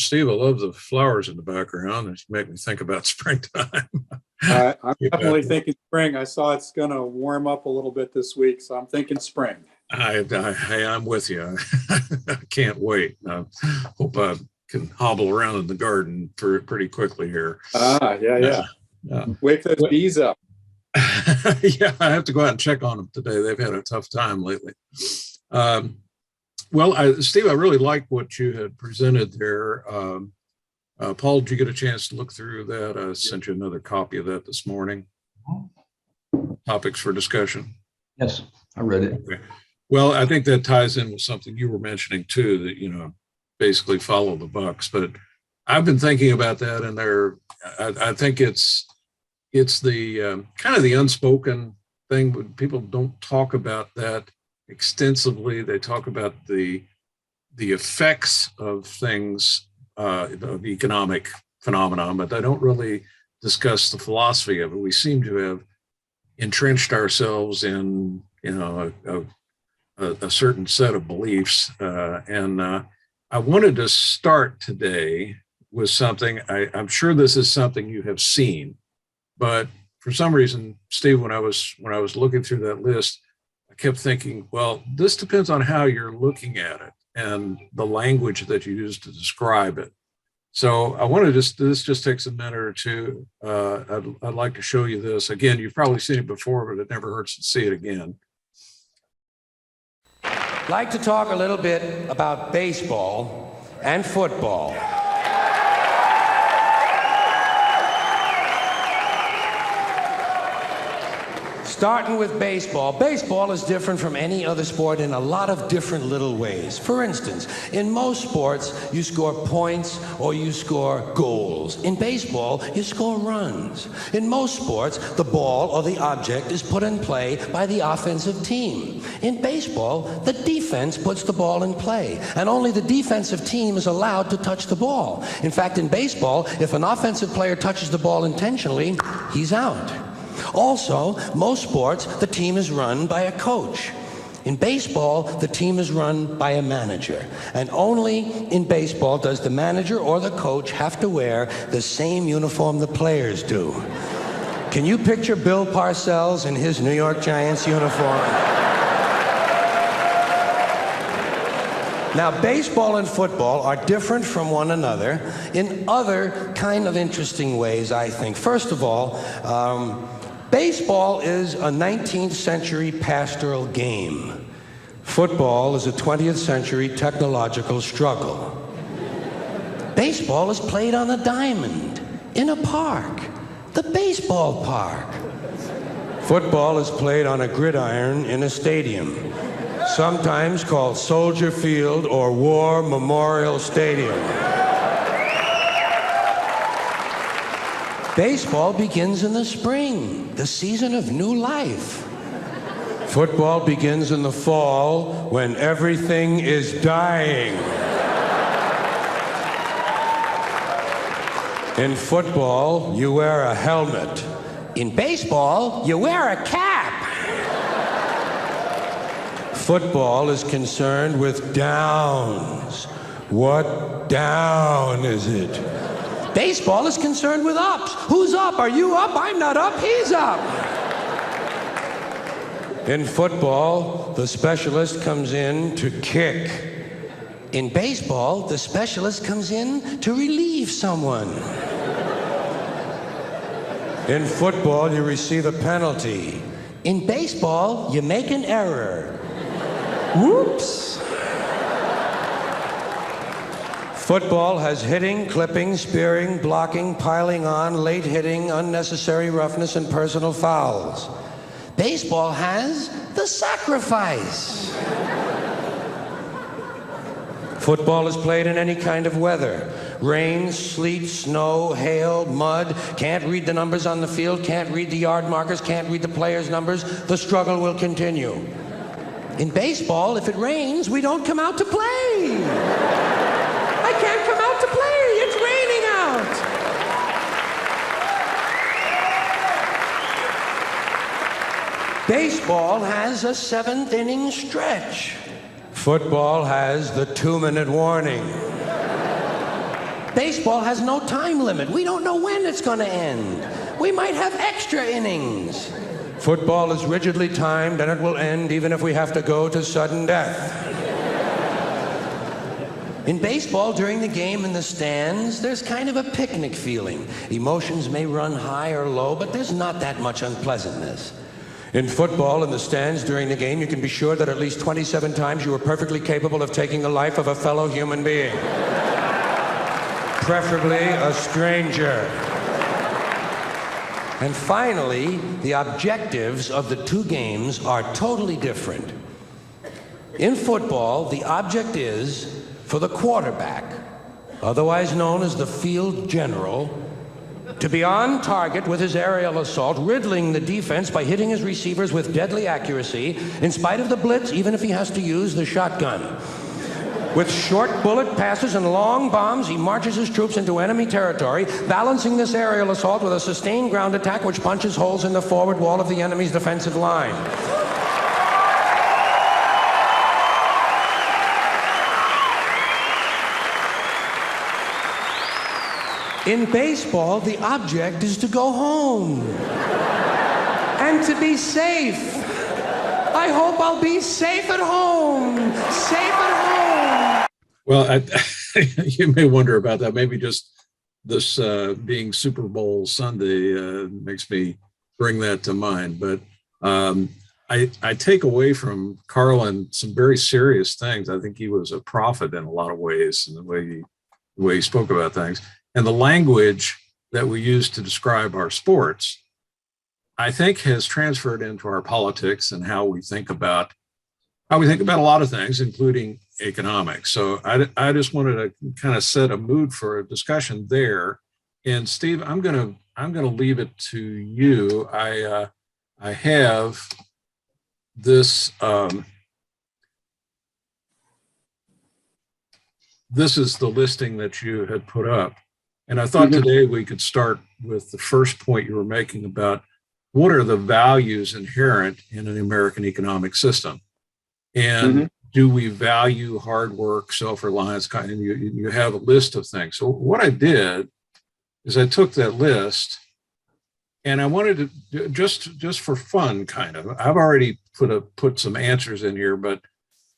Steve, I love the flowers in the background. They make me think about springtime. I'm definitely thinking spring. I saw it's going to warm up a little bit this week, so I'm thinking spring. Hey, I'm with you. I can't wait. I hope I can hobble around in the garden pretty quickly here. Yeah. Wake those bees up. Yeah, I have to go out and check on them today. They've had a tough time lately. Steve, I really like what you had presented there. Paul, did you get a chance to look through that? I sent you another copy of that this morning. Topics for discussion. Yes, I read it. Okay. Well, I think that ties in with something you were mentioning too, that, basically follow the bucks. But I've been thinking about that, and I think it's the kind of the unspoken thing, but people don't talk about that extensively. They talk about the effects of things, of economic phenomenon, but they don't really discuss the philosophy of it. We seem to have entrenched ourselves in, a certain set of beliefs. And I wanted to start today with something. I'm sure this is something you have seen, but for some reason, Steve, when I was looking through that list, I kept thinking, well, this depends on how you're looking at it and the language that you use to describe it. So I wanted this just takes a minute or two. I'd like to show you this. Again, you've probably seen it before, but it never hurts to see it again. I'd like to talk a little bit about baseball and football. Starting with baseball. Baseball is different from any other sport in a lot of different little ways. For instance, in most sports, you score points or you score goals. In baseball, you score runs. In most sports, the ball or the object is put in play by the offensive team. In baseball, the defense puts the ball in play, and only the defensive team is allowed to touch the ball. In fact, in baseball, if an offensive player touches the ball intentionally, he's out. Also, most sports, the team is run by a coach. In baseball, the team is run by a manager. And only in baseball does the manager or the coach have to wear the same uniform the players do. Can you picture Bill Parcells in his New York Giants uniform? Now, baseball and football are different from one another in other kind of interesting ways, I think. First of all, baseball is a 19th century pastoral game. Football is a 20th century technological struggle. Baseball is played on a diamond, in a park, the baseball park. Football is played on a gridiron in a stadium, sometimes called Soldier Field or War Memorial Stadium. Baseball begins in the spring, the season of new life. Football begins in the fall when everything is dying. In football, you wear a helmet. In baseball, you wear a cap. Football is concerned with downs. What down is it? Baseball is concerned with ups. Who's up? Are you up? I'm not up. He's up. In football, the specialist comes in to kick. In baseball, the specialist comes in to relieve someone. In football, you receive a penalty. In baseball, you make an error. Whoops. Football has hitting, clipping, spearing, blocking, piling on, late hitting, unnecessary roughness, and personal fouls. Baseball has the sacrifice. Football is played in any kind of weather. Rain, sleet, snow, hail, mud. Can't read the numbers on the field, can't read the yard markers, can't read the players' numbers. The struggle will continue. In baseball, if it rains, we don't come out to play. I can't come out to play. It's raining out. Baseball has a 7th inning stretch. Football has the 2-minute warning. Baseball has no time limit. We don't know when it's going to end. We might have extra innings. Football is rigidly timed, and it will end even if we have to go to sudden death. In baseball, during the game in the stands, there's kind of a picnic feeling. Emotions may run high or low, but there's not that much unpleasantness. In football, in the stands during the game, you can be sure that at least 27 times you were perfectly capable of taking the life of a fellow human being. Preferably a stranger. And finally, the objectives of the two games are totally different. In football, the object is for the quarterback, otherwise known as the field general, to be on target with his aerial assault, riddling the defense by hitting his receivers with deadly accuracy, in spite of the blitz, even if he has to use the shotgun. With short bullet passes and long bombs, he marches his troops into enemy territory, balancing this aerial assault with a sustained ground attack which punches holes in the forward wall of the enemy's defensive line. In baseball, the object is to go home and to be safe. I hope I'll be safe at home. Safe at home. Well, you may wonder about that. Maybe just this being Super Bowl Sunday makes me bring that to mind. But I take away from Carlin some very serious things. I think he was a prophet in a lot of ways in the way he spoke about things. And the language that we use to describe our sports, I think, has transferred into our politics and how we think about a lot of things, including economics. So I just wanted to kind of set a mood for a discussion there. And Steve, I'm gonna leave it to you. I have this. This is the listing that you had put up. And I thought today we could start with the first point you were making about what are the values inherent in an American economic system? And do we value hard work, self-reliance? And you have a list of things. So what I did is I took that list and I wanted to, just for fun, kind of, I've already put some answers in here, but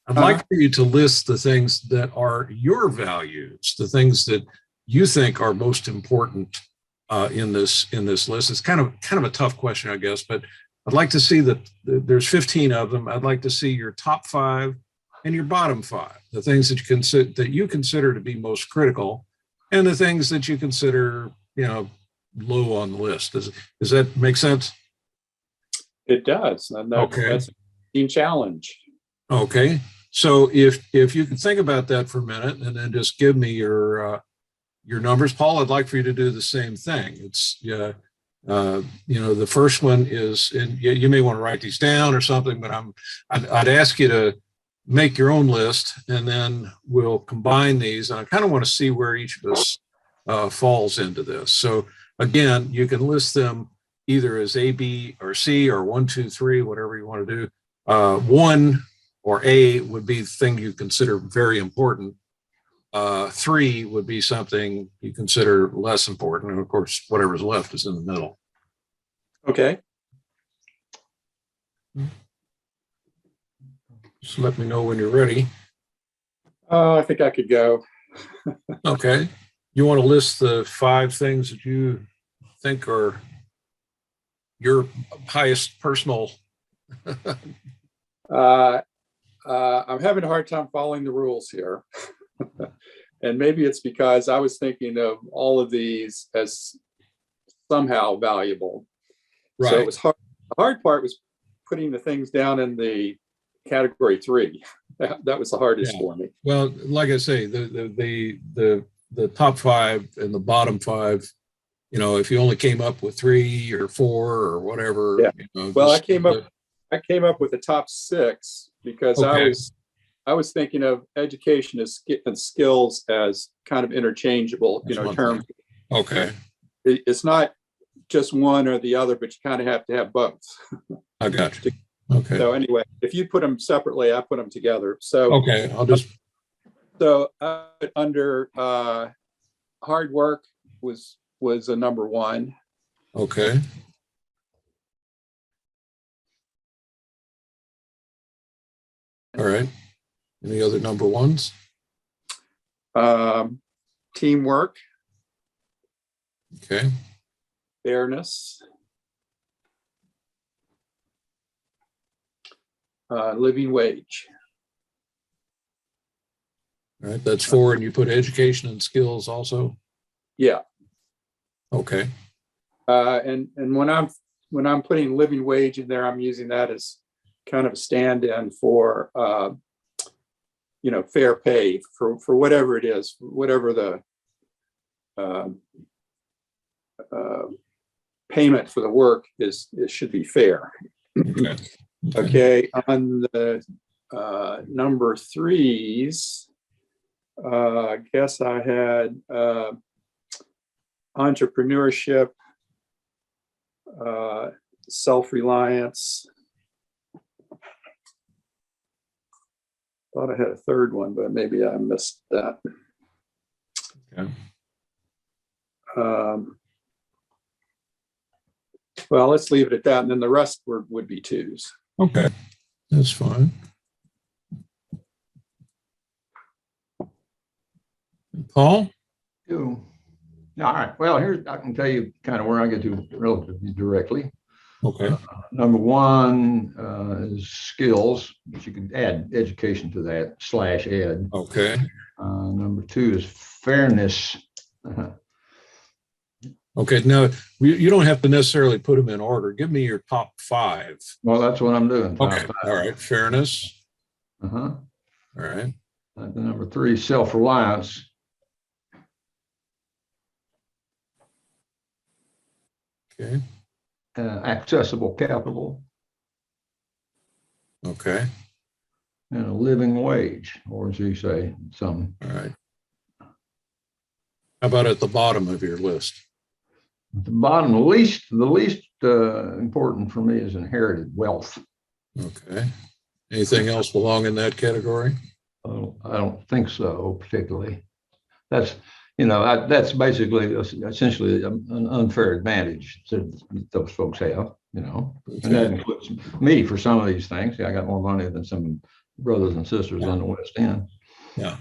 I'd like for you to list the things that are your values, the things that you think are most important in this list. It's kind of a tough question, I guess, but I'd like to see that there's 15 of them. I'd like to see your top 5 and your bottom 5, the things that you consider to be most critical, and the things that you consider, low on the list. Does that make sense? It does. Okay. That's a challenge. Okay. So if you can think about that for a minute and then just give me your numbers. Paul, I'd like for you to do the same thing. It's, the first one is, and you may want to write these down or something, but I'd ask you to make your own list and then we'll combine these. And I kind of want to see where each of us falls into this. So again, you can list them either as A, B, or C, or 1, 2, 3, whatever you want to do. 1 or A would be the thing you consider very important. 3 would be something you consider less important. And of course, whatever's left is in the middle. Okay. Just let me know when you're ready. I think I could go. Okay. You want to list the 5 things that you think are your highest personal? I'm having a hard time following the rules here. And maybe it's because I was thinking of all of these as somehow valuable. Right. So it was hard. The hard part was putting the things down in the category 3. That was the hardest for me. Well, like I say, the top 5 and the bottom 5, if you only came up with 3 or 4 or whatever. Yeah. Well, I came up with the top 6 because I was thinking of education and skills as kind of interchangeable, terms. Okay. It's not just one or the other, but you kind of have to have both. I got you. Okay. So anyway, if you put them separately, I put them together. So okay, I'll just. So under hard work was a number one. Okay. All right. Any other number ones? Teamwork, Okay. fairness, living wage. All right. That's 4. And you put education and skills also? Yeah. Okay. And when I'm putting living wage in there, I'm using that as kind of a stand-in for fair pay for whatever it is, whatever the payment for the work is, it should be fair. Okay. Okay, on the number threes, I guess I had entrepreneurship, self-reliance. Thought I had a third one, but maybe I missed that. Okay. Well, let's leave it at that, and then the rest would be twos. Okay. That's fine. Paul? All right. Well, I can tell you kind of where I get to relatively directly. Okay. Number one is skills, but you can add education to that /ed. Okay. Number two is fairness. Okay. Now, you don't have to necessarily put them in order. Give me your top 5. Well, that's what I'm doing. Okay. All right. Fairness. Uh-huh. All right. The number three, self-reliance. Okay. Accessible capital, Okay. and a living wage, or as you say, some. All right. How about at the bottom of your list? At the bottom, the least important for me is inherited wealth. Okay. Anything else belong in that category? I don't think so, particularly. That's basically essentially an unfair advantage that those folks have, and that includes me for some of these things. I got more money than some brothers and sisters on the West End. Yeah.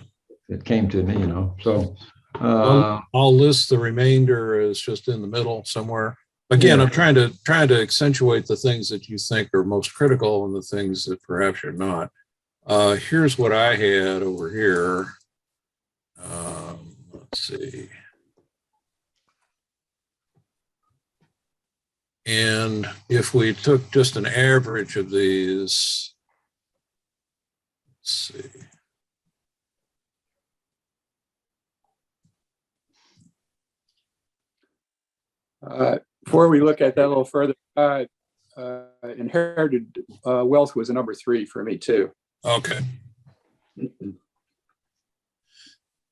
It came to me, So I'll list the remainder as just in the middle somewhere. Again, Yeah. I'm trying to accentuate the things that you think are most critical and the things that perhaps you're not. Here's what I had over here. Let's see. And if we took just an average of these, let's see. Before we look at that a little further, inherited wealth was a number 3 for me too. Okay.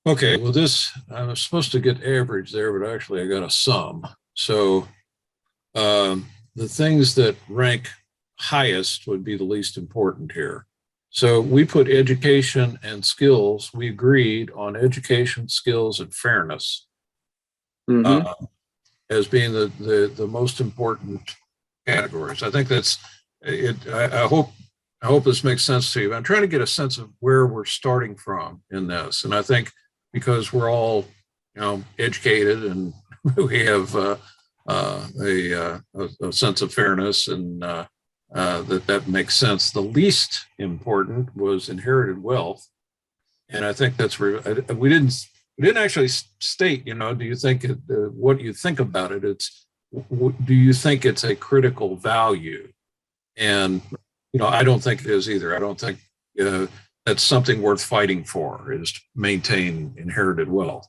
Okay, well, I was supposed to get average there, but actually I got a sum. So the things that rank highest would be the least important here. So we put education and skills. We agreed on education, skills, and fairness as being the most important categories. I think that's it. I hope this makes sense to you. I'm trying to get a sense of where we're starting from in this, and I think because we're all, educated and we have a sense of fairness, and that makes sense. The least important was inherited wealth, and I think that's where we didn't actually state. Do you think what you think about it? Do you think it's a critical value? And I don't think it is either. I don't think that's something worth fighting for, is to maintain inherited wealth.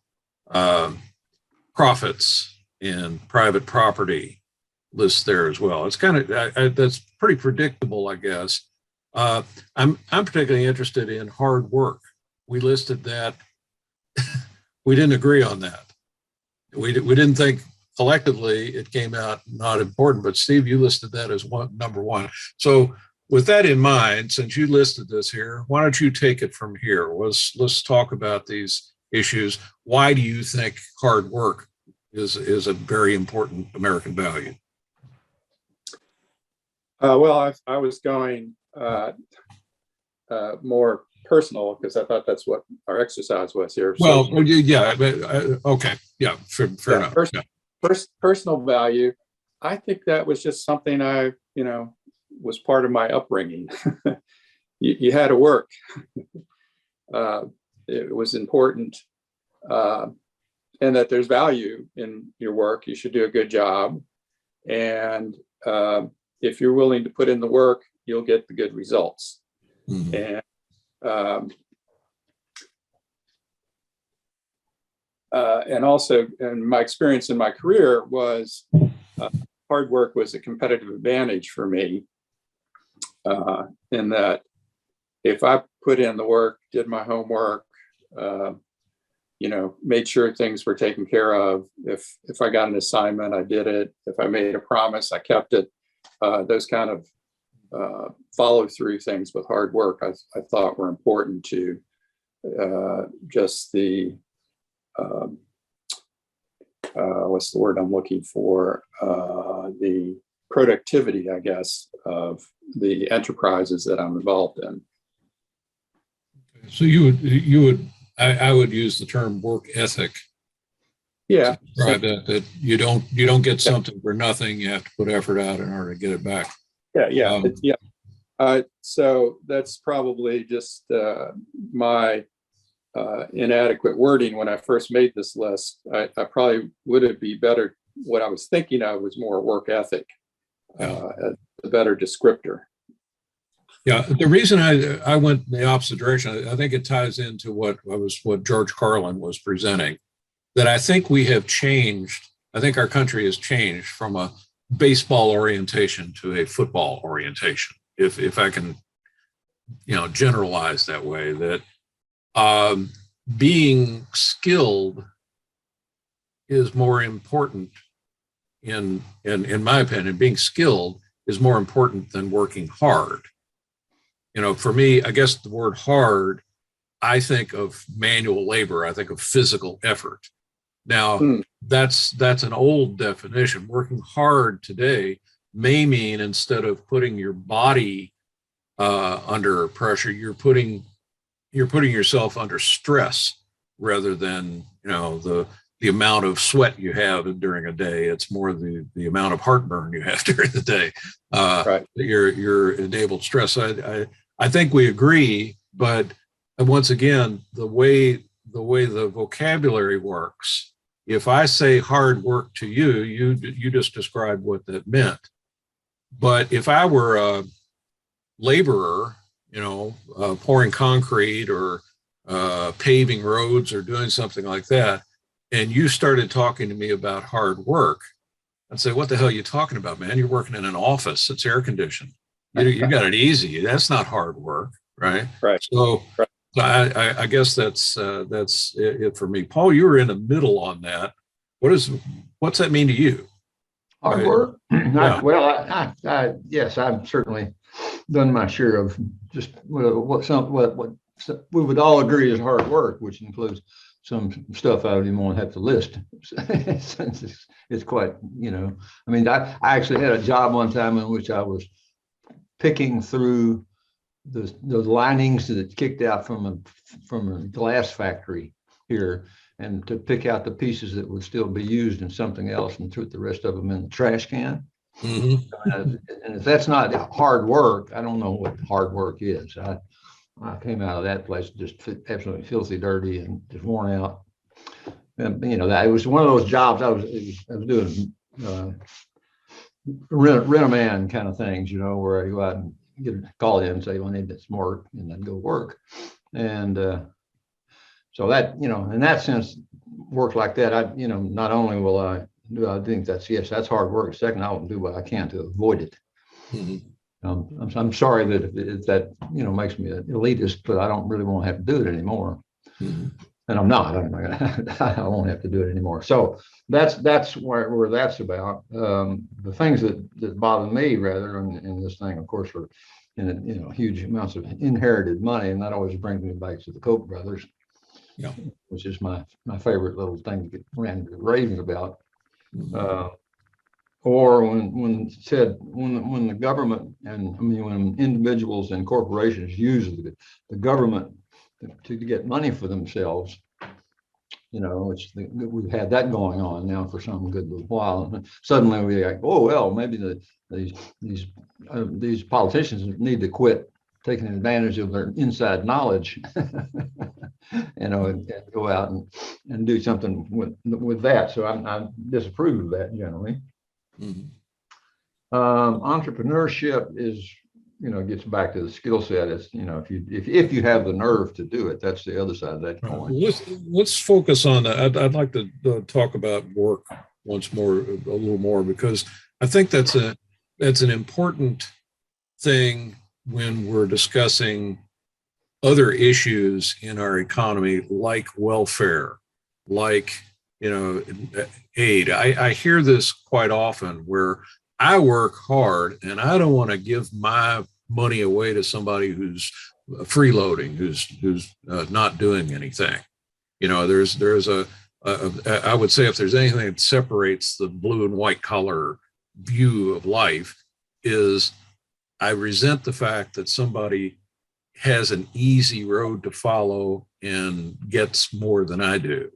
Profits and private property lists there as well. It's kind of that's pretty predictable, I guess. I'm particularly interested in hard work. We listed that. We didn't agree on that. We didn't think collectively it came out not important. But Steve, you listed that as number 1. So with that in mind, since you listed this here, why don't you take it from here? Let's talk about these issues. Why do you think hard work is a very important American value? Well, I was going more personal because I thought that's what our exercise was here. Well, yeah, okay, yeah, fair enough. Personal value. I think that was just something I, was part of my upbringing. You had to work. It was important, and that there's value in your work. You should do a good job, and if you're willing to put in the work, you'll get the good results. Mm-hmm. And also, and my experience in my career was hard work was a competitive advantage for me, in that if I put in the work, did my homework, made sure things were taken care of. If I got an assignment, I did it. If I made a promise, I kept it. Those kind of follow through things with hard work, I thought were important to just the what's the word I'm looking for? The productivity, I guess, of the enterprises that I'm involved in. So I would use the term work ethic. Yeah. Right. That you don't get something for nothing. You have to put effort out in order to get it back. Yeah. So that's probably just my inadequate wording when I first made this list. I probably would it be better. What I was thinking of was more work ethic, a better descriptor. Yeah, the reason I went in the opposite direction, I think it ties into what George Carlin was presenting, that I think we have changed. I think our country has changed from a baseball orientation to a football orientation, if I can, generalize that way, that being skilled is more important in my opinion. Being skilled is more important than working hard. For me, I guess the word hard, I think of manual labor. I think of physical effort. Now, that's an old definition. Working hard today may mean instead of putting your body under pressure, you're putting yourself under stress rather than the amount of sweat you have during a day. It's more the amount of heartburn you have during the day. Right. You're enabled stress. I think we agree, but once again, the way the vocabulary works, if I say hard work to you, you just described what that meant. But if I were a laborer, pouring concrete or paving roads or doing something like that, and you started talking to me about hard work, I'd say, what the hell are you talking about, man? You're working in an office. It's air conditioned. You got it easy. That's not hard work, right? Right. So I guess that's it for me. Paul, you were in the middle on that. What's that mean to you? Hard work. Well, yes, I've certainly done my share of just what we would all agree is hard work, which includes some stuff I don't even want to have to list. Since it's quite, I mean, I actually had a job one time in which I was picking through those linings that kicked out from a glass factory here, and to pick out the pieces that would still be used in something else and put the rest of them in the trash can. Mm-hmm. And if that's not hard work, I don't know what hard work is. I came out of that place just absolutely filthy dirty and just worn out. And that it was one of those jobs I was doing rent a man kind of things, where I go out and get a call in and say, well, I need this work, and then go work. And so that, in that sense, work like that, not only will I think that's hard work. Second, I will do what I can to avoid it. Mm-hmm. I'm sorry that makes me an elitist, but I don't really want to have to do it anymore. Mm-hmm. And I'm not. I won't have to do it anymore. So that's where that's about. The things that bother me rather in this thing, of course, are huge amounts of inherited money, and that always brings me back to the Koch brothers. Yeah. which is my favorite little thing to get raving about. Or when said when the government and when individuals and corporations use the government to get money for themselves, we've had that going on now for some good little while. And suddenly we like, oh well, maybe these politicians need to quit taking advantage of their inside knowledge, and go out and do something with that. So I disapprove of that generally. Mhm. Entrepreneurship is, gets back to the skill set. It's, if you have the nerve to do it, that's the other side of that coin. Let's focus on that. I'd like to talk about work once more, a little more, because I think that's an important thing when we're discussing other issues in our economy, like welfare, like aid. I hear this quite often where I work hard and I don't want to give my money away to somebody who's freeloading, who's not doing anything. There's I would say if there's anything that separates the blue and white collar view of life is I resent the fact that somebody has an easy road to follow and gets more than I do.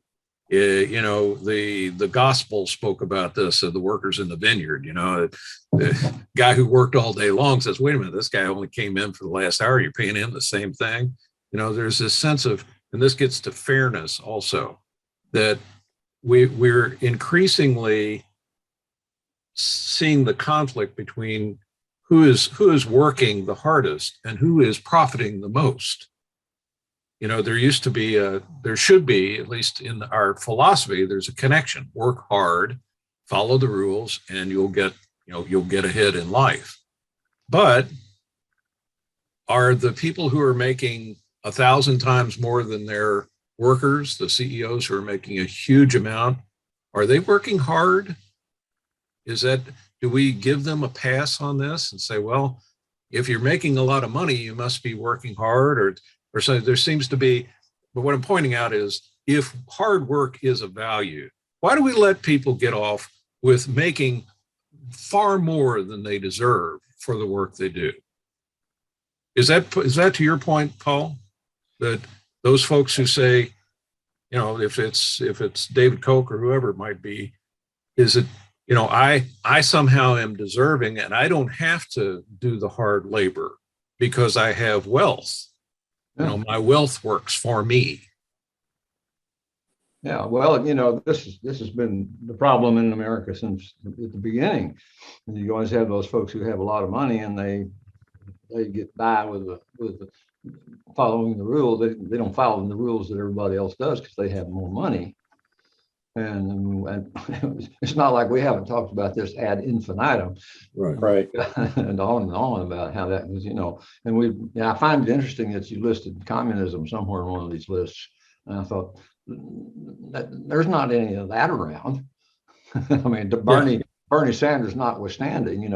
The gospel spoke about this of the workers in the vineyard. The guy who worked all day long says, wait a minute, this guy only came in for the last hour. You're paying him the same thing. There's this sense of, and this gets to fairness also, that we're increasingly seeing the conflict between who is working the hardest and who is profiting the most. There should be, at least in our philosophy, there's a connection. Work hard, follow the rules, and you'll get ahead in life. But are the people who are making 1,000 times more than their workers, the CEOs who are making a huge amount, are they working hard? Do we give them a pass on this and say, well, if you're making a lot of money, you must be working hard, or so there seems to be, but what I'm pointing out is if hard work is a value, why do we let people get off with making far more than they deserve for the work they do? Is that to your point, Paul, that those folks who say, if it's David Koch or whoever it might be, is it, I somehow am deserving and I don't have to do the hard labor because I have wealth. My wealth works for me. Yeah, well, this has been the problem in America since at the beginning. And you always have those folks who have a lot of money and they get by with following the rules. They don't follow the rules that everybody else does because they have more money. And it's not like we haven't talked about this ad infinitum, Right. and on about how that was, and I find it interesting that you listed communism somewhere in one of these lists, and I thought that there's not any of that around. I mean, Bernie Sanders notwithstanding,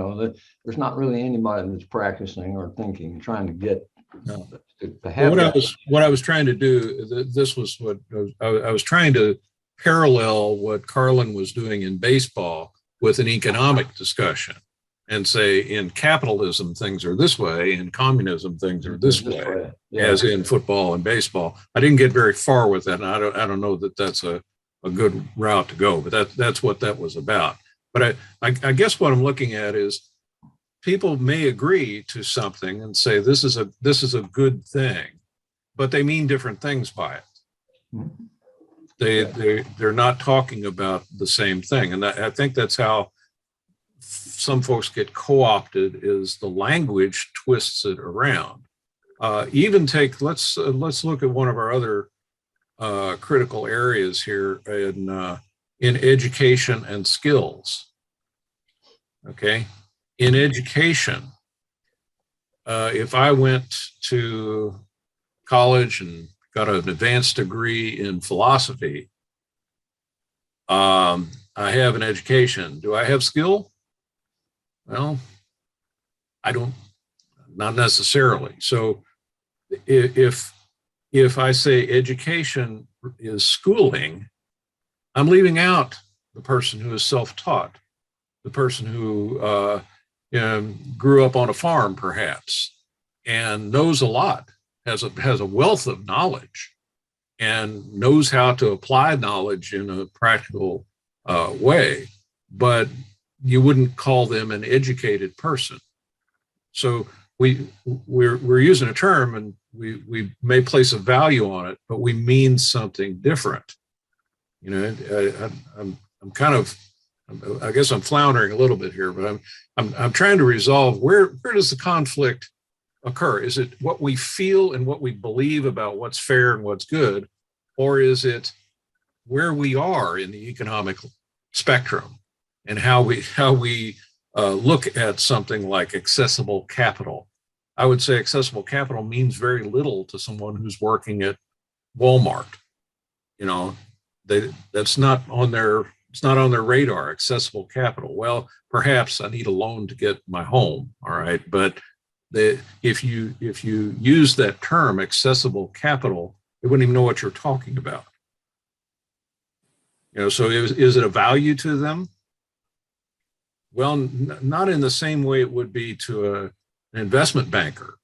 there's not really anybody that's practicing or thinking and trying to get to have. What I was trying to do, this was what I was trying to parallel what Carlin was doing in baseball with an economic discussion and say in capitalism things are this way, in communism things are this way, as in football and baseball. I didn't get very far with that, and I don't know that that's a good route to go, but that's what that was about. But I guess what I'm looking at is people may agree to something and say this is a good thing, but they mean different things by it. Mm-hmm. They're not talking about the same thing, and I think that's how some folks get co-opted. Is the language twists it around. Let's look at one of our other critical areas here in education and skills. Okay, in education, if I went to college and got an advanced degree in philosophy, I have an education. Do I have skill? Well, I don't, not necessarily. So if I say education is schooling, I'm leaving out the person who is self-taught, the person who grew up on a farm, perhaps, and knows a lot, has a wealth of knowledge, and knows how to apply knowledge in a practical way, but you wouldn't call them an educated person. So we're using a term, and we may place a value on it, but we mean something different. You know, I'm kind of, I guess I'm floundering a little bit here, but I'm trying to resolve where does the conflict occur? Is it what we feel and what we believe about what's fair and what's good, or is it where we are in the economic spectrum and how we look at something like accessible capital? I would say accessible capital means very little to someone who's working at Walmart. You know, it's not on their radar. Accessible capital. Well, perhaps I need a loan to get my home. All right, but if you use that term accessible capital, they wouldn't even know what you're talking about. You know, so is it a value to them? Well, not in the same way it would be to an investment banker.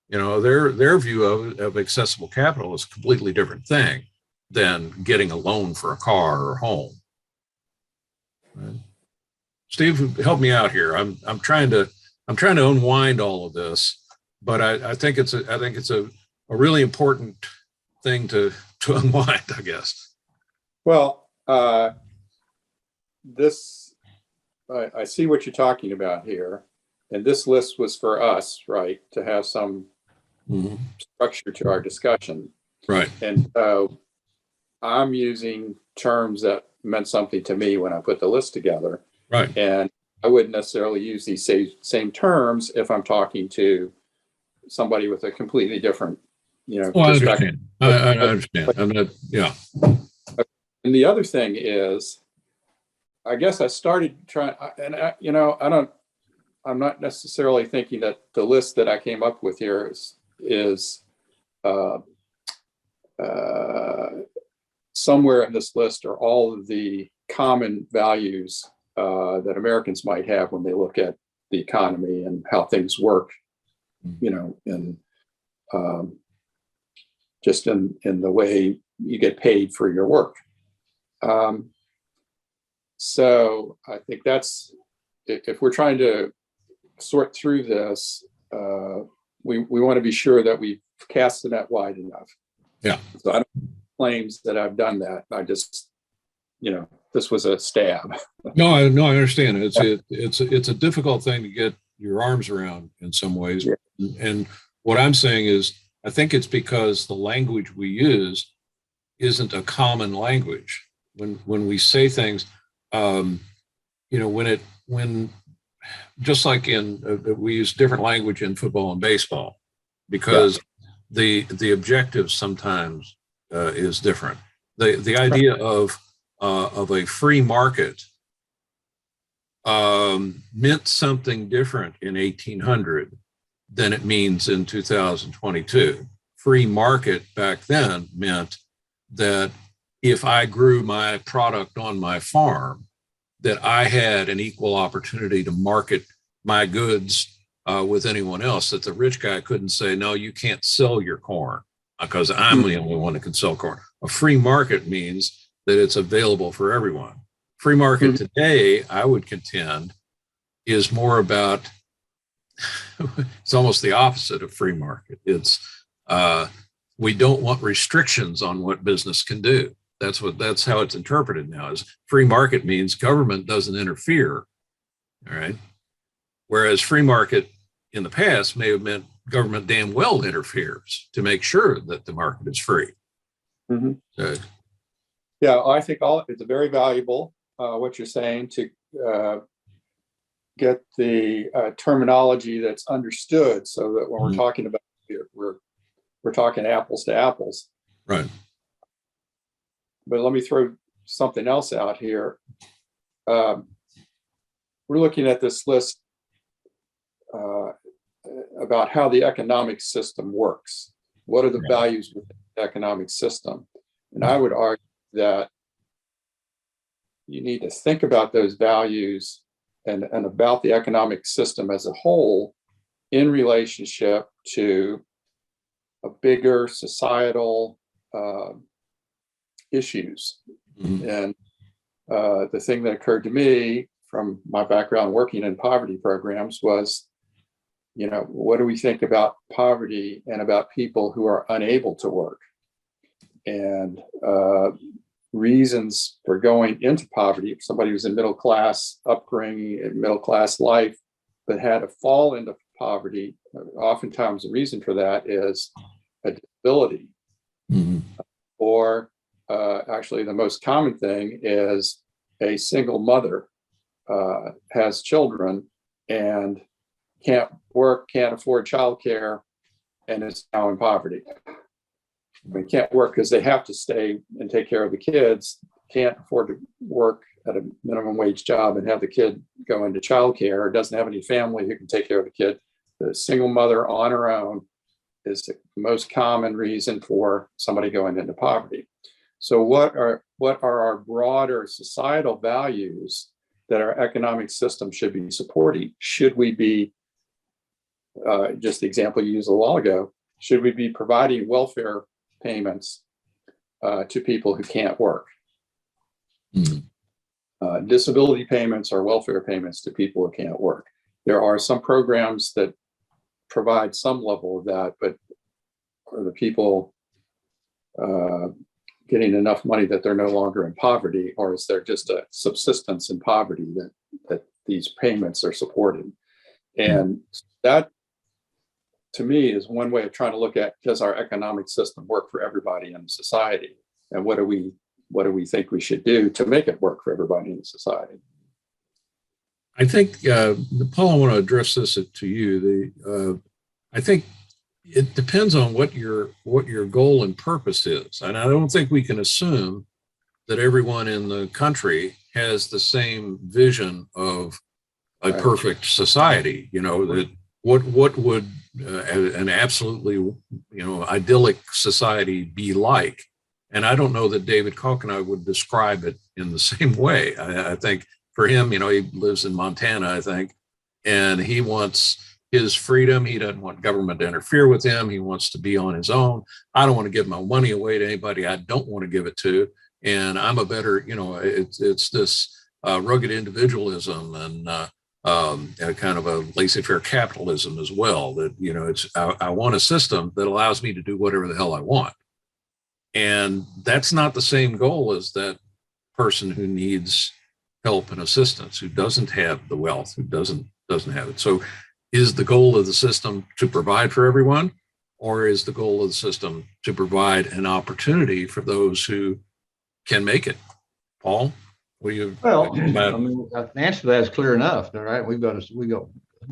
You know, their view of accessible capital is a completely different thing than getting a loan for a car or home. Right? Steve, help me out here. I'm trying to unwind all of this, but I think it's a really important thing to unwind, I guess. Well, I see what you're talking about here, and this list was for us, right, to have some structure to our discussion, right? And I'm using terms that meant something to me when I put the list together, right? And I wouldn't necessarily use these same terms if I'm talking to somebody with a completely different, perspective. I understand. I'm not, yeah. And the other thing is, I guess I started trying, and I'm not necessarily thinking that the list that I came up with here is somewhere in this list are all of the common values that Americans might have when they look at the economy and how things work, in just in the way you get paid for your work. So I think that's, if we're trying to sort through this, we want to be sure that we cast the net wide enough. Yeah. So I don't claims that I've done that. I just, this was a stab. No, I understand. It's a difficult thing to get your arms around in some ways. Yeah. And what I'm saying is, I think it's because the language we use isn't a common language. When we say things, when just like we use different language in football and baseball because the objective sometimes is different. The idea of a free market meant something different in 1800 than it means in 2022. Free market back then meant that if I grew my product on my farm, that I had an equal opportunity to market my goods with anyone else, that the rich guy couldn't say, no, you can't sell your corn because I'm the only one that can sell corn. A free market means that it's available for everyone. Free market today, I would contend, is more about, it's almost the opposite of free market. It's, we don't want restrictions on what business can do. That's how it's interpreted now. Is free market means government doesn't interfere, all right? Whereas free market in the past may have meant government damn well interferes to make sure that the market is free. Mm-hmm. So, yeah, I think it's very valuable what you're saying to get the terminology that's understood, so that when we're talking about it, we're talking apples to apples. Right. But let me throw something else out here. We're looking at this list about how the economic system works. What are the values within the economic system? And I would argue that you need to think about those values and about the economic system as a whole in relationship to a bigger societal issues. Mhm. And the thing that occurred to me from my background working in poverty programs was, what do we think about poverty and about people who are unable to work? And reasons for going into poverty. If somebody who's in middle class upbringing, middle class life, but had to fall into poverty, oftentimes the reason for that is a disability. Mhm. Or actually the most common thing is a single mother has children and can't work, can't afford childcare, and is now in poverty. They can't work because they have to stay and take care of the kids, can't afford to work at a minimum wage job and have the kid go into childcare, or doesn't have any family who can take care of the kid. The single mother on her own is the most common reason for somebody going into poverty. So what are our broader societal values that our economic system should be supporting? Should we be, just the example you used a while ago, should we be providing welfare payments to people who can't work? Mhm. Disability payments or welfare payments to people who can't work. There are some programs that provide some level of that, but are the people getting enough money that they're no longer in poverty, or is there just a subsistence in poverty that these payments are supported? And that, to me, is one way of trying to look at, does our economic system work for everybody in society? And what do we think we should do to make it work for everybody in society? I think, Paul, I want to address this to you. I think it depends on what your goal and purpose is, and I don't think we can assume that everyone in the country has the same vision of a Right. perfect society. That what would an absolutely idyllic society be like? And I don't know that David Koch and I would describe it in the same way. I think for him, he lives in Montana, I think, and he wants his freedom. He doesn't want government to interfere with him. He wants to be on his own. I don't want to give my money away to anybody I don't want to give it to. And I'm a better, it's this rugged individualism and kind of a laissez-faire capitalism as well. That, I want a system that allows me to do whatever the hell I want. And that's not the same goal as that person who needs help and assistance, who doesn't have the wealth, who doesn't have it. So is the goal of the system to provide for everyone, or is the goal of the system to provide an opportunity for those who can make it? Paul, what do you? Well, I mean, the answer to that is clear enough. All right, we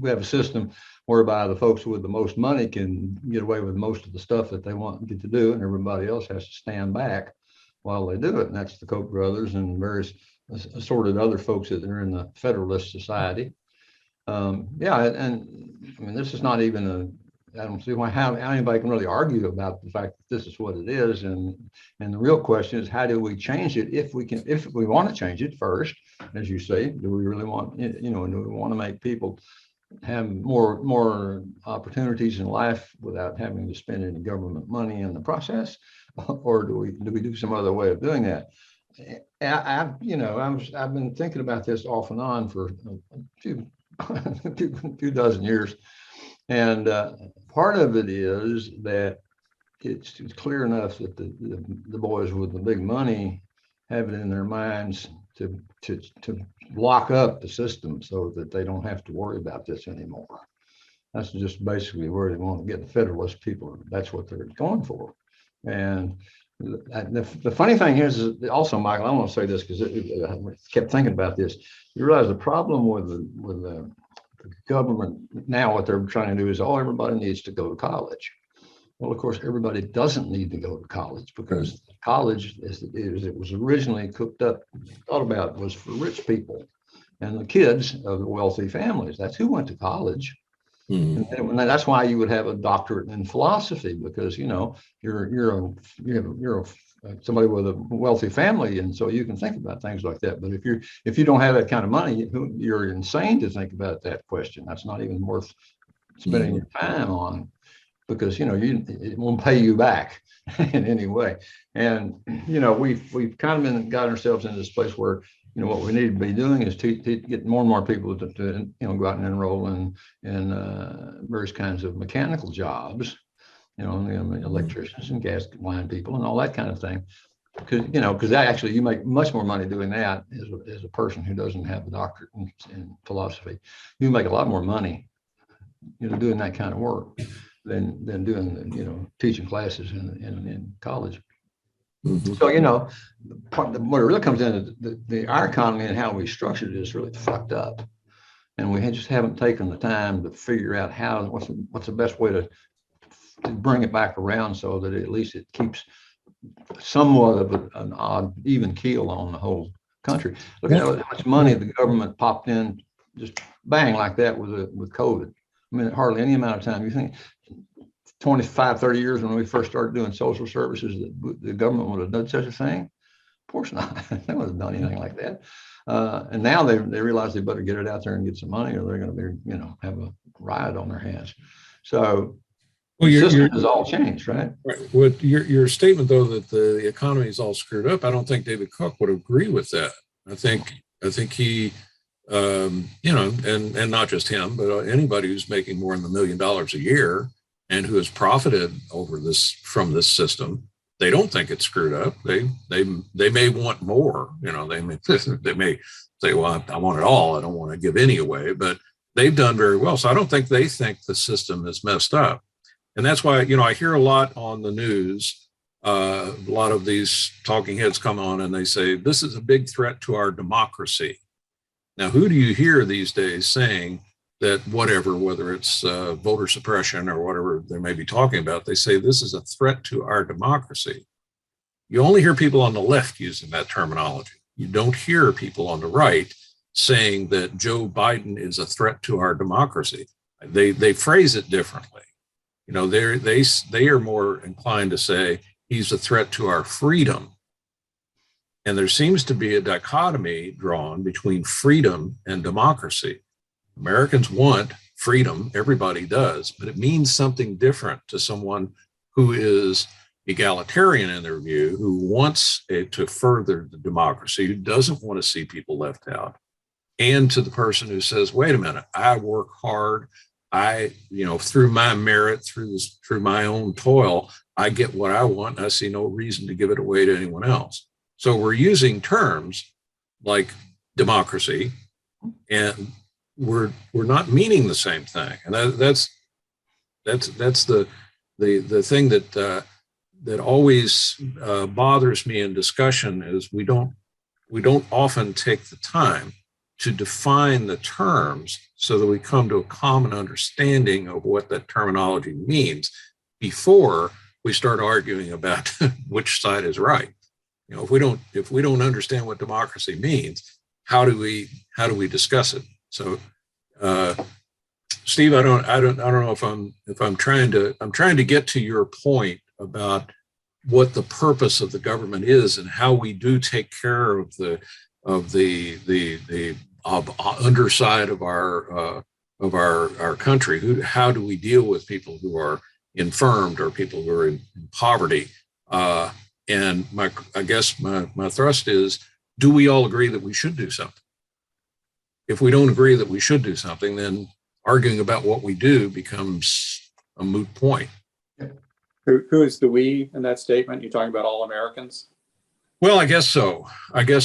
have a system whereby the folks with the most money can get away with most of the stuff that they want to get to do, and everybody else has to stand back while they do it. And that's the Koch brothers and various assorted other folks that are in the Federalist Society. Yeah, and I mean, this is not even I don't see how anybody can really argue about the fact that this is what it is. And the real question is, how do we change it if we want to change it first, as you say? Do we really want, do we want to make people have more opportunities in life without having to spend any government money in the process, or do we do some other way of doing that? I've been thinking about this off and on for a few dozen years, and part of it is that it's clear enough that the boys with the big money have it in their minds to lock up the system so that they don't have to worry about this anymore. That's just basically where they want to get the Federalist people. That's what they're going for. And the funny thing is also, Michael, I want to say this because I kept thinking about this. You realize the problem with the government now, what they're trying to do is, everybody needs to go to college. Well, of course, everybody doesn't need to go to college, because college, as it was originally thought about, was for rich people and the kids of the wealthy families. That's who went to college. Mhm. And that's why you would have a doctorate in philosophy, because you're somebody with a wealthy family, and so you can think about things like that. But if you don't have that kind of money, you're insane to think about that question. That's not even worth spending your time on, because it won't pay you back in any way. And we've kind of got ourselves into this place where what we need to be doing is to get more and more people to go out and enroll in various kinds of mechanical jobs, electricians and gas line people and all that kind of thing. Because actually you make much more money doing that as a person who doesn't have a doctorate in philosophy. You make a lot more money, doing that kind of work than doing teaching classes in college. Mhm. So what it really comes down to, our economy and how we structured it is really fucked up, and we just haven't taken the time to figure out what's the best way to bring it back around, so that at least it keeps somewhat of an odd even keel on the whole country. Look at how much money the government popped in, just bang like that with COVID. I mean, hardly any amount of time. You think 25, 30 years when we first started doing social services, the government would have done such a thing? Of course not. They wouldn't have done anything like that. And now they realize they better get it out there and get some money, or they're going to be, have a riot on their hands. So the system has all changed, right? Right. What your statement, though, that the economy is all screwed up, I don't think David Cook would agree with that. I think he, and not just him, but anybody who's making more than $1 million a year and who has profited from this system, they don't think it's screwed up. They may want more. They may say, well, I want it all. I don't want to give any away. But they've done very well. So I don't think they think the system is messed up. And that's why, I hear a lot on the news. A lot of these talking heads come on and they say, this is a big threat to our democracy. Now, who do you hear these days saying that whether it's voter suppression or whatever they may be talking about, they say this is a threat to our democracy? You only hear people on the left using that terminology. You don't hear people on the right saying that Joe Biden is a threat to our democracy. They phrase it differently. They are more inclined to say he's a threat to our freedom. And there seems to be a dichotomy drawn between freedom and democracy. Americans want freedom, everybody does, but it means something different to someone who is egalitarian in their view, who wants to further the democracy, who doesn't want to see people left out, and to the person who says, wait a minute, I work hard. Through my merit, through my own toil, I get what I want. And I see no reason to give it away to anyone else. So we're using terms like democracy, and we're not meaning the same thing. And that's the thing that always bothers me in discussion is we don't often take the time to define the terms so that we come to a common understanding of what that terminology means before we start arguing about which side is right. If we don't understand what democracy means, how do we discuss it? So, Steve, I don't know if I'm trying to get to your point about what the purpose of the government is and how we do take care of the underside of our country. How do we deal with people who are infirmed or people who are in poverty? And I guess my thrust is, do we all agree that we should do something? If we don't agree that we should do something, then arguing about what we do becomes a moot point. Who is the we in that statement? You're talking about all Americans? Well, I guess so. I could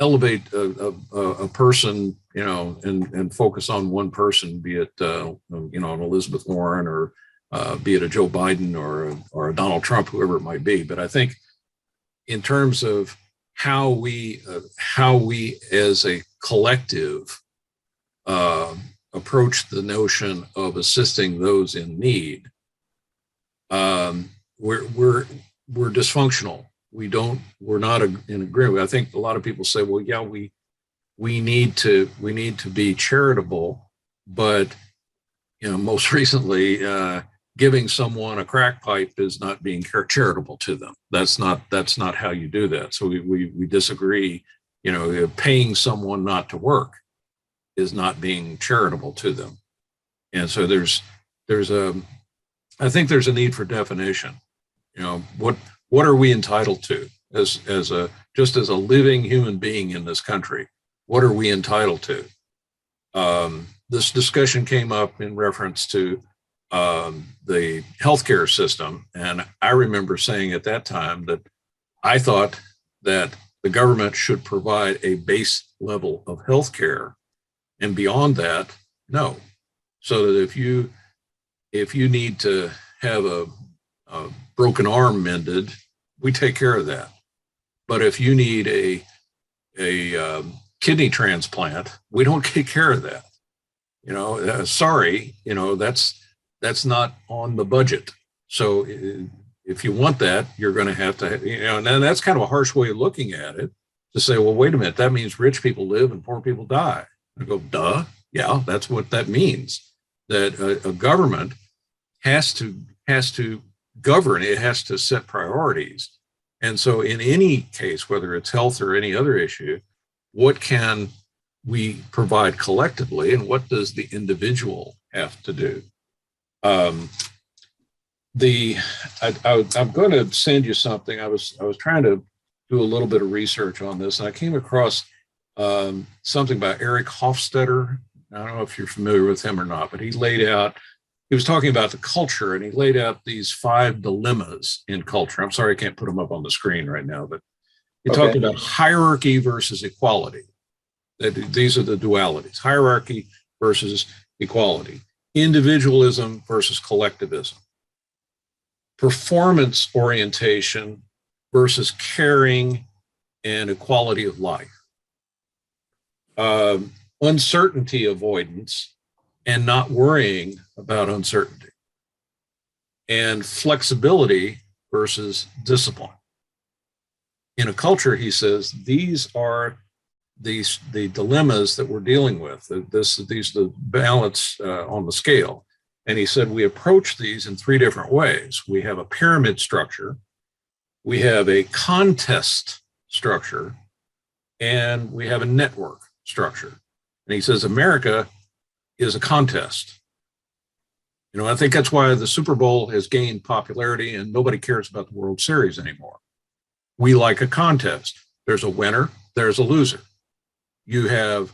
elevate a person, and focus on one person, be it an Elizabeth Warren or be it a Joe Biden or a Donald Trump, whoever it might be. But I think in terms of how we as a collective approach the notion of assisting those in need, we're dysfunctional. We're not in agreement. I think a lot of people say, well, yeah, we we need to be charitable, but most recently, giving someone a crack pipe is not being charitable to them. That's not how you do that. So we disagree. Paying someone not to work is not being charitable to them. And so I think there's a need for definition. What are we entitled to as a living human being in this country? What are we entitled to? This discussion came up in reference to the healthcare system, and I remember saying at that time that I thought that the government should provide a base level of healthcare, and beyond that, no. So that if you need to have a broken arm mended, we take care of that. But if you need a kidney transplant, we don't take care of that. Sorry, that's not on the budget. So if you want that, you're going to have to, and that's kind of a harsh way of looking at it, to say, well, wait a minute, that means rich people live and poor people die. I go, duh, yeah, that's what that means. That a government has to govern, it has to set priorities. And so in any case, whether it's health or any other issue, what can we provide collectively, and what does the individual have to do? I'm going to send you something. I was trying to do a little bit of research on this, and I came across something by Eric Hofstadter. I don't know if you're familiar with him or not, but he was talking about the culture, and he laid out these 5 dilemmas in culture. I'm sorry I can't put them up on the screen right now, but he talked about hierarchy versus equality. These are the dualities: hierarchy versus equality, individualism versus collectivism, performance orientation versus caring and equality of life, uncertainty avoidance and not worrying about uncertainty, and flexibility versus discipline. In a culture, he says, these are the dilemmas that we're dealing with. These are the balance on the scale. And he said, we approach these in 3 different ways. We have a pyramid structure, we have a contest structure, and we have a network structure. And he says, America is a contest. I think that's why the Super Bowl has gained popularity and nobody cares about the World Series anymore. We like a contest. There's a winner, there's a loser. You have,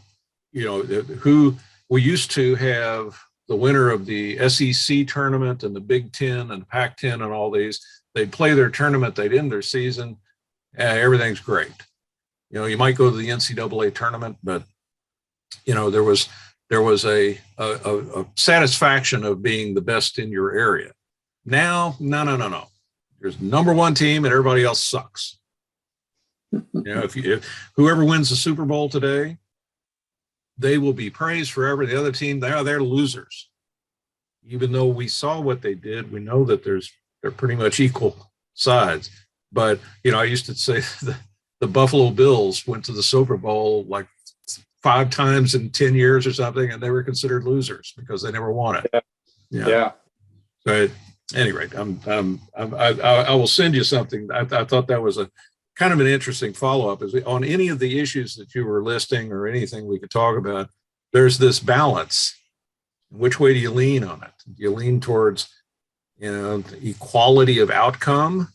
who we used to have the winner of the SEC tournament and the Big Ten and the Pac-10 and all these. They'd play their tournament, they'd end their season, everything's great. You might go to the NCAA tournament, but there was a satisfaction of being the best in your area. Now, no. There's number 1 team and everybody else sucks. If whoever wins the Super Bowl today, they will be praised forever. The other team, they're losers. Even though we saw what they did, we know that they're pretty much equal sides. But I used to say the Buffalo Bills went to the Super Bowl like 5 times in 10 years or something, and they were considered losers because they never won it. Yeah. But at any rate, I will send you something. I thought that was a kind of an interesting follow-up. On any of the issues that you were listing or anything we could talk about, there's this balance. Which way do you lean on it? Do you lean towards equality of outcome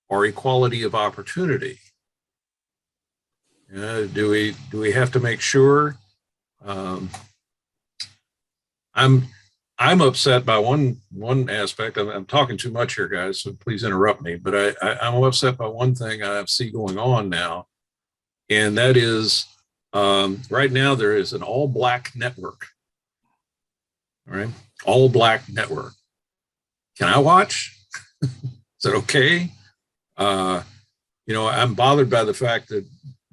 or equality of opportunity? Do we have to make sure? I'm upset by one aspect. I'm talking too much here, guys, so please interrupt me. But I'm upset by one thing I see going on now, and that is right now there is an all-black network. All right, all-black network. Can I watch? Is it okay? I'm bothered by the fact that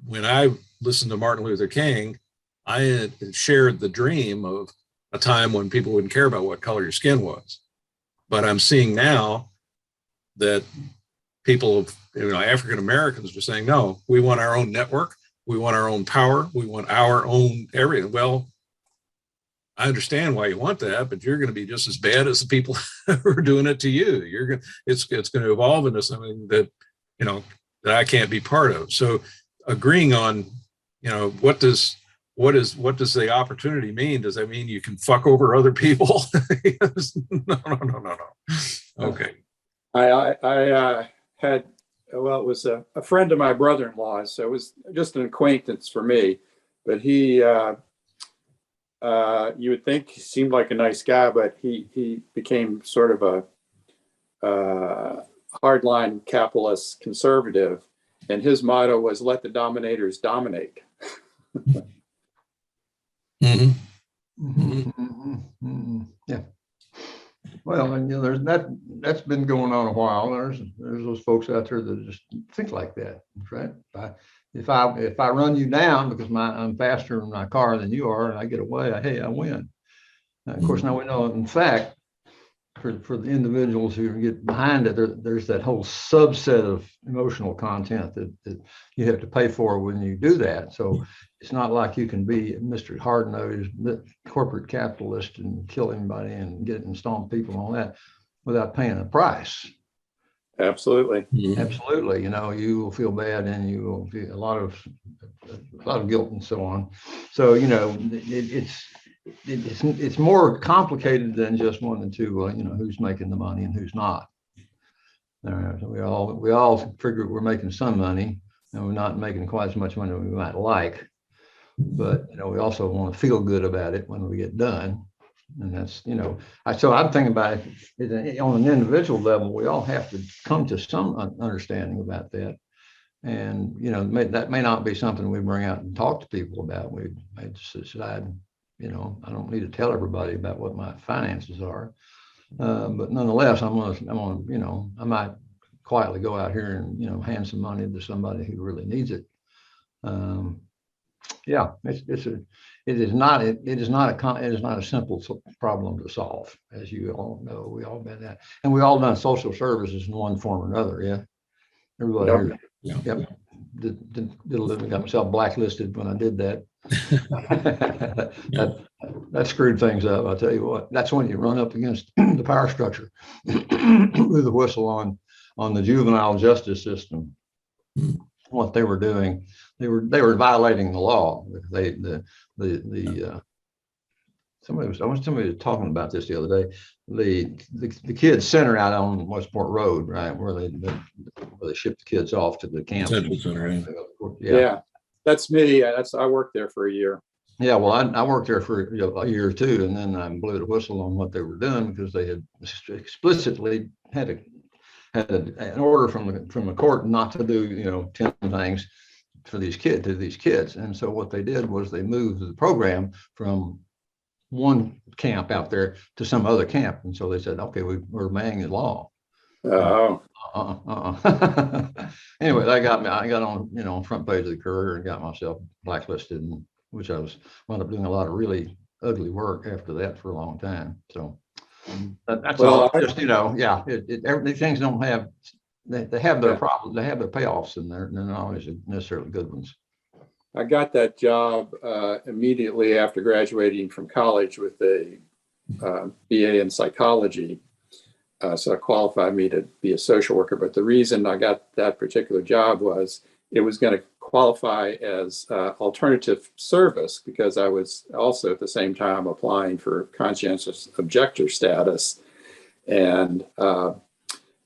when I listened to Martin Luther King, I had shared the dream of a time when people wouldn't care about what color your skin was. But I'm seeing now that people, African Americans are saying, no, we want our own network. We want our own power. We want our own everything. Well, I understand why you want that, but you're going to be just as bad as the people who are doing it to you. It's going to evolve into something that, that I can't be part of. So agreeing on, what does the opportunity mean? Does that mean you can fuck over other people? No. Okay. I had, well, it was a friend of my brother-in-law's, so it was just an acquaintance for me, but he, you would think he seemed like a nice guy, but he became sort of a hardline capitalist conservative, and his motto was "Let the dominators dominate." Mm-hmm. Yeah. Well, and there's that's been going on a while. There's those folks out there that just think like that, right? If I run you down because I'm faster in my car than you are, and I get away, hey, I win. Of course, now we know, in fact, for the individuals who get behind it, there's that whole subset of emotional content that you have to pay for when you do that. So it's not like you can be Mr. Hard-Nosed corporate capitalist and kill anybody and stomp people and all that without paying a price. Absolutely. Absolutely. You will feel bad and you will feel a lot of guilt and so on. So, it's more complicated than just one and two, who's making the money and who's not. So we all figure we're making some money and we're not making quite as much money as we might like, but we also want to feel good about it when we get done. And that's, so I'm thinking about it on an individual level, we all have to come to some understanding about that. And, that may not be something we bring out and talk to people about. We may just decide, I don't need to tell everybody about what my finances are. But nonetheless, I might quietly go out here and, hand some money to somebody who really needs it. Yeah, it is not a simple problem to solve, as you all know. We all been that, and we all done social services in one form or another. Yeah, everybody here. Yep. Did a living, got myself blacklisted when I did that. that screwed things up. I'll tell you what. That's when you run up against the power structure with a whistle on the juvenile justice system. What they were doing, they were violating the law. Somebody was talking about this the other day. The kids center out on Westport Road, right, where they ship the kids off to the camp. Yeah, that's me. I worked there for a year. Yeah, well, I worked there for a year or two, and then I blew the whistle on what they were doing because they had explicitly had an order from the court not to do 10 things to these kids. And so what they did was they moved the program from one camp out there to some other camp. And so they said, okay, we're obeying the law. Oh. Anyway, I got on front page of the Courier and got myself blacklisted, which I wound up doing a lot of really ugly work after that for a long time. So that's all. Just these things don't have. They have their problems. They have their payoffs, and they're not always necessarily good ones. I got that job immediately after graduating from college with a BA in psychology. So it qualified me to be a social worker. But the reason I got that particular job was it was going to qualify as alternative service, because I was also at the same time applying for conscientious objector status. And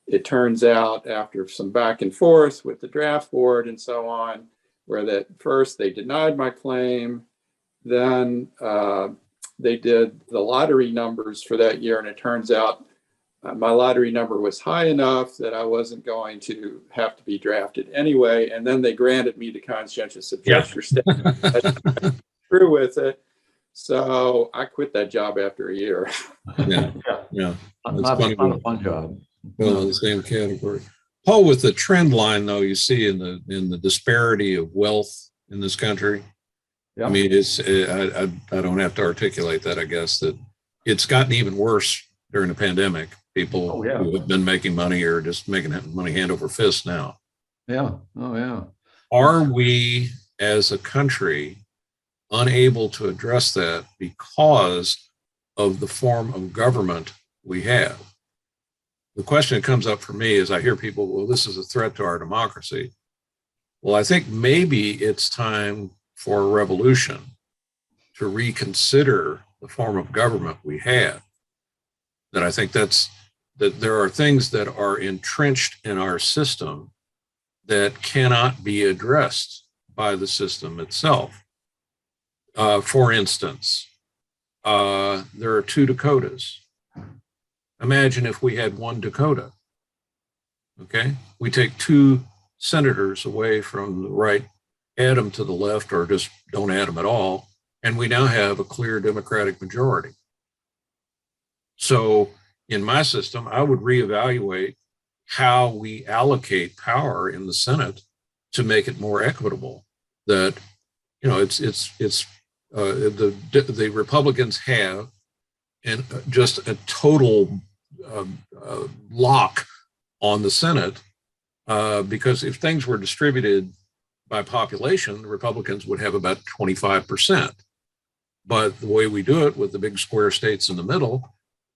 it turns out, after some back and forth with the draft board and so on, where that first they denied my claim, then they did the lottery numbers for that year, and it turns out my lottery number was high enough that I wasn't going to have to be drafted anyway. And then they granted me the conscientious objector status. Through with it. So I quit that job after a year. Yeah. Not a fun job. Well, in the same category. Paul, with the trend line, though, you see in the disparity of wealth in this country. Yeah. I mean, I don't have to articulate that. I guess that it's gotten even worse during the pandemic. People who have been making money are just making money hand over fist now. Yeah. Oh, yeah. Are we as a country unable to address that because of the form of government we have. The question that comes up for me is I hear people, well, this is a threat to our democracy. Well, I think maybe it's time for a revolution to reconsider the form of government we have. That I think that there are things that are entrenched in our system that cannot be addressed by the system itself. For instance, there are 2 Dakotas. Imagine if we had 1 Dakota. Okay, we take 2 senators away from the right, add them to the left, or just don't add them at all, and we now have a clear Democratic majority. So in my system, I would reevaluate how we allocate power in the Senate to make it more equitable. That, you know, the Republicans have and just a total lock on the Senate, because if things were distributed by population, the Republicans would have about 25%. But the way we do it with the big square states in the middle,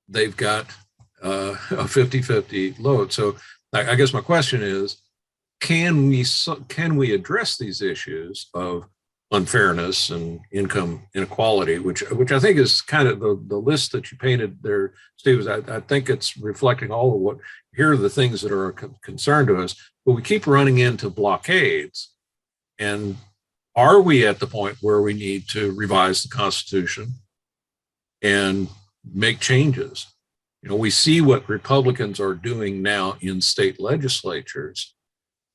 they've got a 50-50 load. So I guess my question is, can we address these issues of unfairness and income inequality, which I think is kind of the list that you painted there, Steve. I think it's reflecting all of what, here are the things that are a concern to us, but we keep running into blockades. And are we at the point where we need to revise the Constitution and make changes? You know, we see what Republicans are doing now in state legislatures,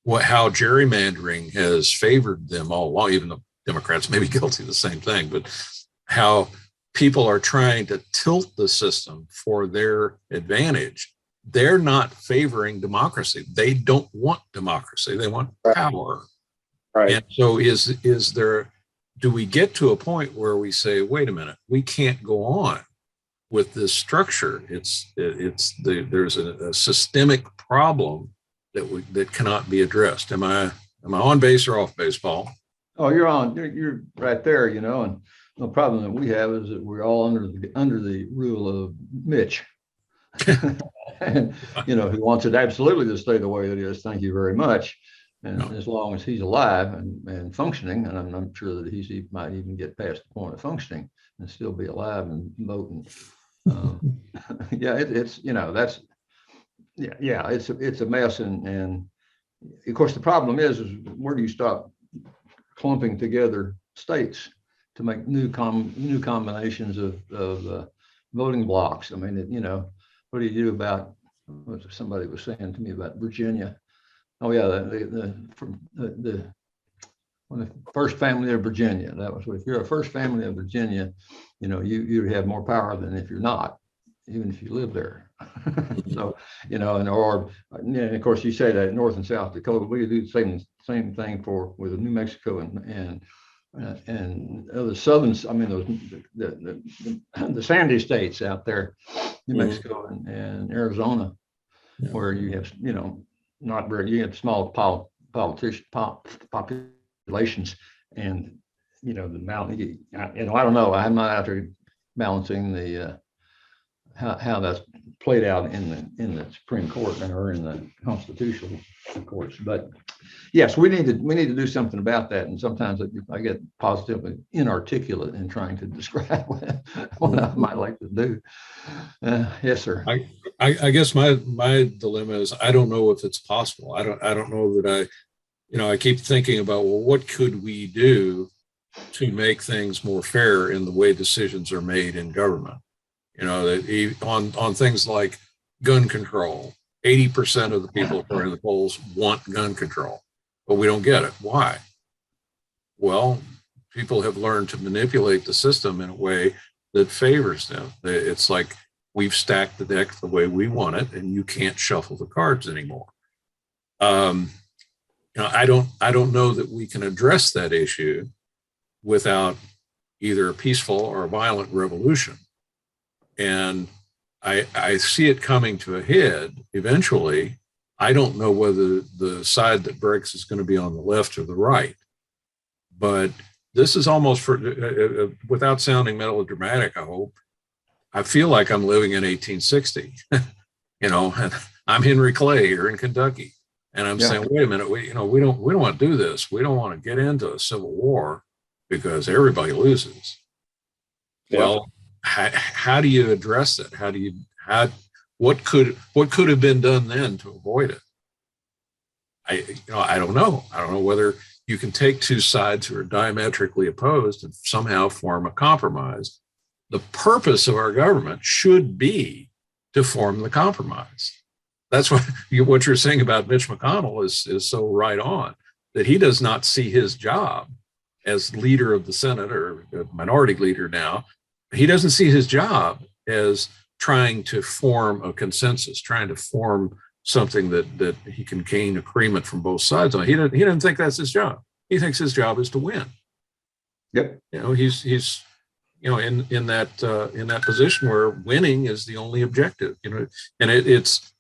how gerrymandering has favored them all along, even though Democrats may be guilty of the same thing, but how people are trying to tilt the system for their advantage. They're not favoring democracy. They don't want democracy. They want power. Right. And so do we get to a point where we say, wait a minute, we can't go on with this structure? There's a systemic problem that cannot be addressed. Am I on base or off base, Paul? Oh, you're right there, you know, and the problem that we have is that we're all under the rule of Mitch. And, you know, he wants it absolutely to stay the way it is. Thank you very much. And as long as he's alive and functioning, and I'm sure that he might even get past the point of functioning and still be alive and voting. Yeah, it's you know, that's it's a mess, and of course the problem is where do you stop clumping together states to make new combinations of voting blocks? I mean, you know, what do you do about what somebody was saying to me about Virginia? Oh yeah, the first family of Virginia. That was, if you're a first family of Virginia, you know, you have more power than if you're not, even if you live there. So, you know, and of course you say that North and South Dakota, we do the same thing with New Mexico and the southern, I mean, the sandy states out there, New Mexico and Arizona, where you have, you know, you have small populations, and you know the mountain. You know, I don't know. I'm not out there balancing the how that's played out in the Supreme Court or in the constitutional courts. But yes, we need to do something about that. And sometimes I get positively inarticulate in trying to describe what I might like to do. Yes, sir. I guess my dilemma is I don't know if it's possible. I don't know that I keep thinking about, well, what could we do to make things more fair in the way decisions are made in government? You know, on things like gun control, 80% of the people who are in the polls want gun control, but we don't get it. Why? Well, people have learned to manipulate the system in a way that favors them. It's like we've stacked the deck the way we want it, and you can't shuffle the cards anymore. You know, I don't know that we can address that issue without either a peaceful or a violent revolution. And I see it coming to a head eventually. I don't know whether the side that breaks is going to be on the left or the right, but this is almost for, without sounding melodramatic, I hope, I feel like I'm living in 1860, and I'm Henry Clay here in Kentucky. And I'm saying, wait a minute, we don't want to do this. We don't want to get into a civil war because everybody loses. Yeah. Well, how do you address it? What could have been done then to avoid it? I don't know. I don't know whether you can take two sides who are diametrically opposed and somehow form a compromise. The purpose of our government should be to form the compromise. That's what you're saying about Mitch McConnell is so right on, that he does not see his job as leader of the Senate or minority leader now. He doesn't see his job as trying to form a consensus, trying to form something that he can gain agreement from both sides on. He doesn't think that's his job. He thinks his job is to win. Yep. He's in that position where winning is the only objective. And it's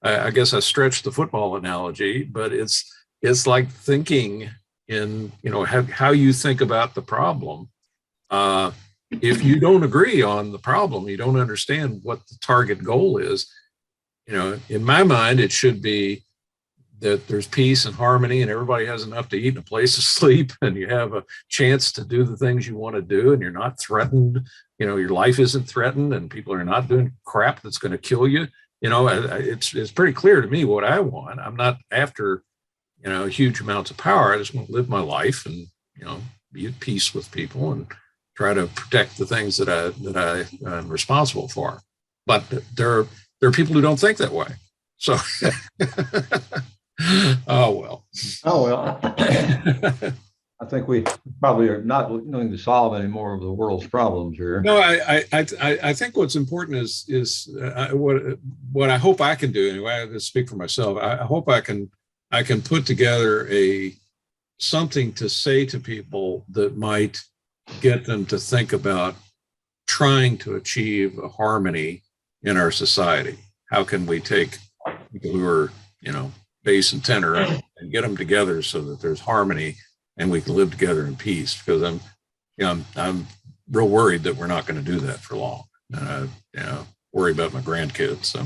I guess I stretched the football analogy, but it's like thinking in how you think about the problem. If you don't agree on the problem, you don't understand what the target goal is. In my mind, it should be that there's peace and harmony and everybody has enough to eat and a place to sleep and you have a chance to do the things you want to do and you're not threatened. Your life isn't threatened and people are not doing crap that's going to kill you. It's pretty clear to me what I want. I'm not after, huge amounts of power. I just want to live my life and, be at peace with people and try to protect the things that I am responsible for. But there are people who don't think that way. So, oh well. I think we probably are not going to solve any more of the world's problems here. No, I think what's important is what I hope I can do anyway. I have to speak for myself. I hope I can put together something to say to people that might get them to think about trying to achieve a harmony in our society. How can we take people who are, bass and tenor and get them together so that there's harmony and we can live together in peace? Because I'm real worried that we're not going to do that for long. Worry about my grandkids. So.